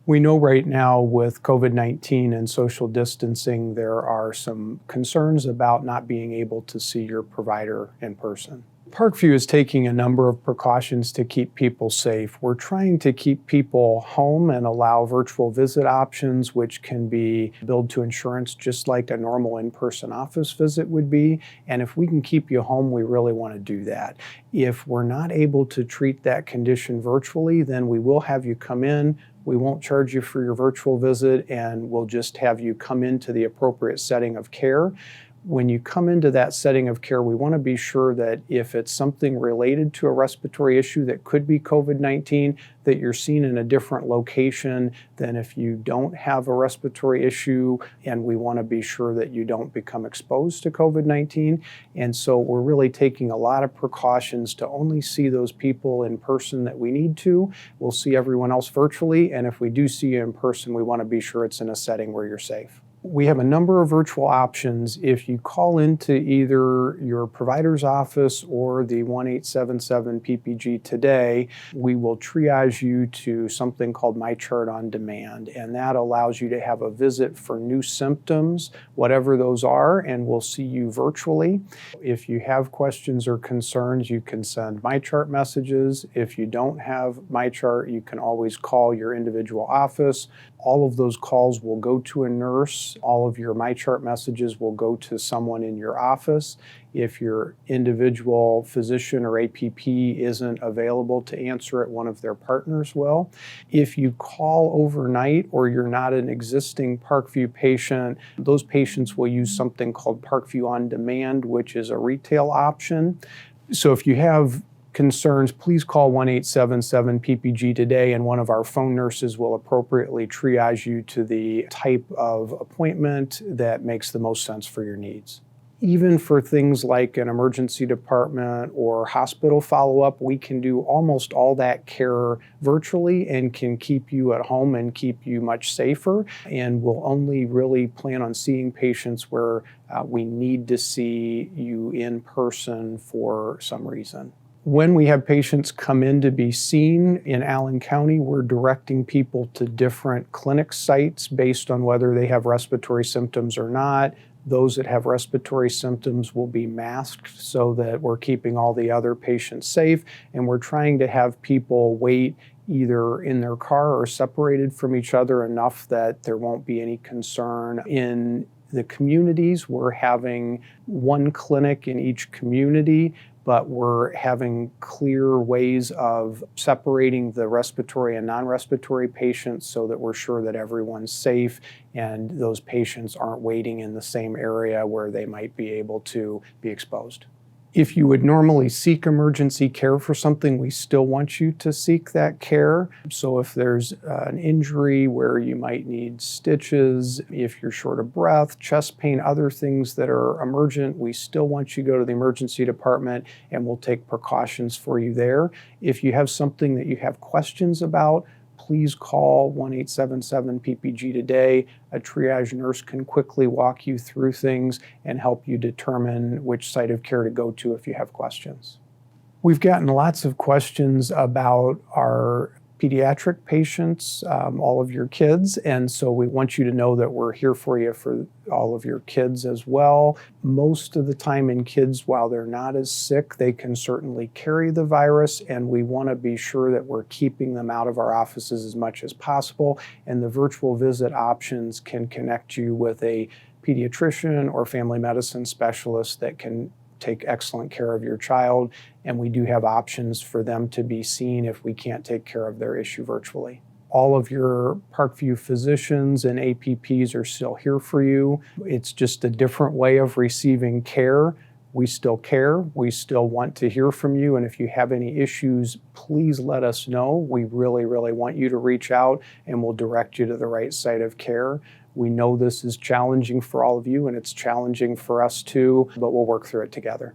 We know right now with COVID-19 and social distancing, there are some concerns about not being able to see your provider in person. Parkview is taking a number of precautions to keep people safe. We're trying to keep people home and allow virtual visit options, which can be billed to insurance just like a normal in-person office visit would be. And if we can keep you home, we really want to do that. If we're not able to treat that condition virtually, then we will have you come in. We won't charge you for your virtual visit, and we'll just have you come into the appropriate setting of care. When you come into that setting of care, we want to be sure that if it's something related to a respiratory issue that could be COVID-19, that you're seen in a different location than if you don't have a respiratory issue, and we want to be sure that you don't become exposed to COVID-19. And so we're really taking a lot of precautions to only see those people in person that we need to. We'll see everyone else virtually, and if we do see you in person, we want to be sure it's in a setting where you're safe. We have a number of virtual options. If you call into either your provider's office or the 1-877-PPG today, we will triage you to something called MyChart on Demand, and that allows you to have a visit for new symptoms, whatever those are, and we'll see you virtually. If you have questions or concerns, you can send MyChart messages. If you don't have MyChart, you can always call your individual office. All of those calls will go to a nurse. All of your MyChart messages will go to someone in your office. If your individual physician or APP isn't available to answer it, one of their partners will. If you call overnight or you're not an existing Parkview patient, those patients will use something called Parkview on Demand, which is a retail option. So if you have concerns, please call 1-877-PPG today, and one of our phone nurses will appropriately triage you to the type of appointment that makes the most sense for your needs. Even for things like an emergency department or hospital follow-up, we can do almost all that care virtually and can keep you at home and keep you much safer. And we'll only really plan on seeing patients where we need to see you in person for some reason. When we have patients come in to be seen in Allen County, we're directing people to different clinic sites based on whether they have respiratory symptoms or not. Those that have respiratory symptoms will be masked so that we're keeping all the other patients safe, and we're trying to have people wait either in their car or separated from each other enough that there won't be any concern. In the communities, we're having one clinic in each community, but we're having clear ways of separating the respiratory and non-respiratory patients so that we're sure that everyone's safe and those patients aren't waiting in the same area where they might be able to be exposed. If you would normally seek emergency care for something, we still want you to seek that care. So if there's an injury where you might need stitches, if you're short of breath, chest pain, other things that are emergent, we still want you to go to the emergency department and we'll take precautions for you there. If you have something that you have questions about, please call 1-877-PPG today. A triage nurse can quickly walk you through things and help you determine which site of care to go to if you have questions. We've gotten lots of questions about our pediatric patients, all of your kids, and so we want you to know that we're here for you for all of your kids as well. Most of the time in kids, while they're not as sick, they can certainly carry the virus, and we want to be sure that we're keeping them out of our offices as much as possible, and the virtual visit options can connect you with a pediatrician or family medicine specialist that can take excellent care of your child, and we do have options for them to be seen if we can't take care of their issue virtually. All of your Parkview physicians and APPs are still here for you. It's just a different way of receiving care. We still care. We still want to hear from you, and if you have any issues, please let us know. We really, really want you to reach out, and we'll direct you to the right site of care. We know this is challenging for all of you, and it's challenging for us too, but we'll work through it together.